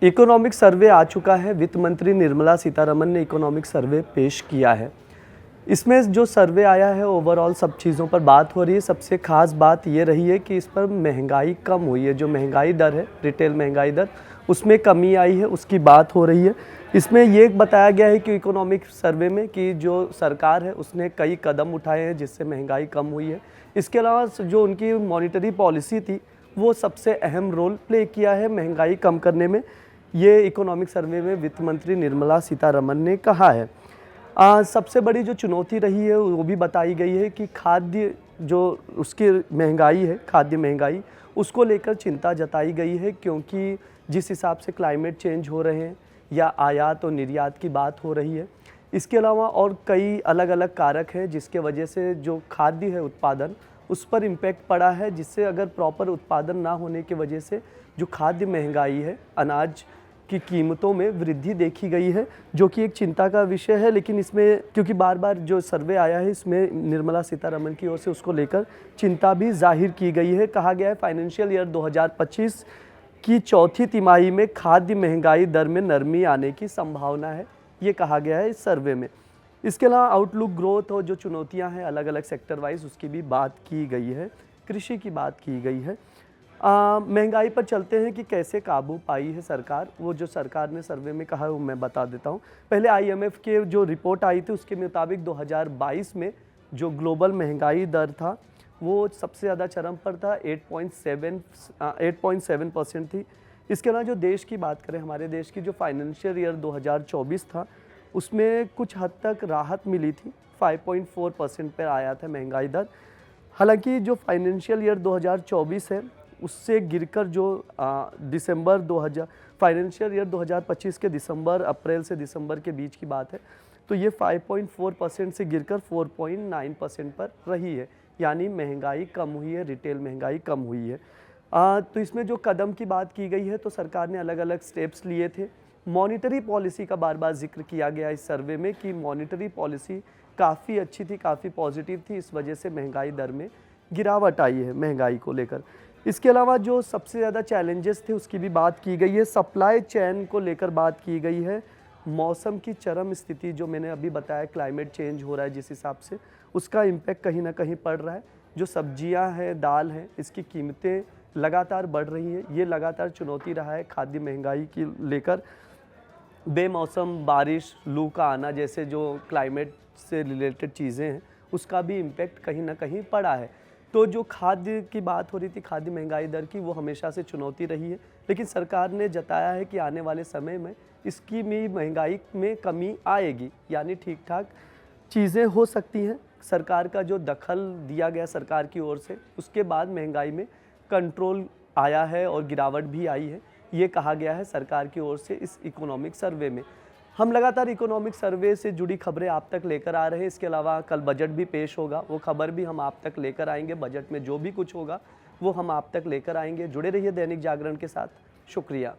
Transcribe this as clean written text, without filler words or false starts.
Economic survey आ चुका है। वित्त मंत्री निर्मला सीतारमण ने इकोनॉमिक सर्वे पेश किया है। इसमें जो सर्वे आया है ओवरऑल सब चीज़ों पर बात हो रही है। सबसे ख़ास बात ये रही है कि इस पर महंगाई कम हुई है। जो महंगाई दर है, रिटेल महंगाई दर, उसमें कमी आई है, उसकी बात हो रही है। इसमें ये बताया गया है कि इकोनॉमिक सर्वे में कि जो सरकार है उसने कई कदम उठाए हैं जिससे महंगाई कम हुई है। इसके अलावा जो उनकी मॉनिटरी पॉलिसी थी वो सबसे अहम रोल प्ले किया है महंगाई कम करने में। ये इकोनॉमिक सर्वे में वित्त मंत्री निर्मला सीतारमण ने कहा है। सबसे बड़ी जो चुनौती रही है वो भी बताई गई है कि खाद्य जो उसकी महंगाई है, खाद्य महंगाई, उसको लेकर चिंता जताई गई है, क्योंकि जिस हिसाब से क्लाइमेट चेंज हो रहे हैं या आयात और निर्यात की बात हो रही है, इसके अलावा और कई अलग अलग कारक हैं जिसके वजह से जो खाद्य है उत्पादन उस पर इम्पैक्ट पड़ा है, जिससे अगर प्रॉपर उत्पादन ना होने की वजह से जो खाद्य महंगाई है, अनाज की कीमतों में वृद्धि देखी गई है, जो कि एक चिंता का विषय है। लेकिन इसमें क्योंकि बार बार जो सर्वे आया है इसमें निर्मला सीतारमण की ओर से उसको लेकर चिंता भी जाहिर की गई है। कहा गया है फाइनेंशियल ईयर 2025 की चौथी तिमाही में खाद्य महंगाई दर में नरमी आने की संभावना है, ये कहा गया है इस सर्वे में। इसके अलावा आउटलुक ग्रोथ और जो चुनौतियां हैं अलग अलग सेक्टर वाइज उसकी भी बात की गई है, कृषि की बात की गई है। महंगाई पर चलते हैं कि कैसे काबू पाई है सरकार। वो जो सरकार ने सर्वे में कहा है वो मैं बता देता हूँ। पहले IMF के जो रिपोर्ट आई थी उसके मुताबिक 2022 में जो ग्लोबल महंगाई दर था वो सबसे ज़्यादा चरम पर था, 8.7% थी। इसके अलावा जो देश की बात करें, हमारे देश की जो फाइनेंशियल ईयर 2024 था उसमें कुछ हद तक राहत मिली थी, 5.4% पर आया था महंगाई दर। हालांकि जो फाइनेंशियल ईयर 2024 है उससे गिरकर जो फाइनेंशियल ईयर 2025 के अप्रैल से दिसंबर के बीच की बात है, तो ये 5.4% से गिरकर 4.9% पर रही है, यानी महंगाई कम हुई है, रिटेल महंगाई कम हुई है। तो इसमें जो कदम की बात की गई है तो सरकार ने अलग अलग स्टेप्स लिए थे। मॉनिटरी पॉलिसी का बार बार जिक्र किया गया इस सर्वे में कि मॉनिटरी पॉलिसी काफ़ी अच्छी थी, काफ़ी पॉजिटिव थी, इस वजह से महंगाई दर में गिरावट आई है महंगाई को लेकर। इसके अलावा जो सबसे ज़्यादा चैलेंजेस थे उसकी भी बात की गई है। सप्लाई चेन को लेकर बात की गई है। मौसम की चरम स्थिति जो मैंने अभी बताया, क्लाइमेट चेंज हो रहा है जिस हिसाब से, उसका इम्पैक्ट कहीं ना कहीं पड़ रहा है। जो सब्जियां हैं, दाल हैं, इसकी कीमतें लगातार बढ़ रही हैं। ये लगातार चुनौती रहा है खाद्य महंगाई की लेकर। बेमौसम बारिश, लू का आना जैसे जो क्लाइमेट से रिलेटेड चीज़ें हैं उसका भी इम्पैक्ट कहीं ना कहीं पड़ा है। तो जो खाद्य की बात हो रही थी, खाद्य महंगाई दर की, वो हमेशा से चुनौती रही है। लेकिन सरकार ने जताया है कि आने वाले समय में इसकी भी महंगाई में कमी आएगी, यानी ठीक ठाक चीज़ें हो सकती हैं। सरकार का जो दखल दिया गया सरकार की ओर से, उसके बाद महंगाई में कंट्रोल आया है और गिरावट भी आई है, ये कहा गया है सरकार की ओर से इस इकोनॉमिक सर्वे में। हम लगातार इकोनॉमिक सर्वे से जुड़ी खबरें आप तक लेकर आ रहे हैं। इसके अलावा कल बजट भी पेश होगा, वो खबर भी हम आप तक लेकर आएंगे। बजट में जो भी कुछ होगा वो हम आप तक लेकर आएंगे। जुड़े रहिए दैनिक जागरण के साथ। शुक्रिया।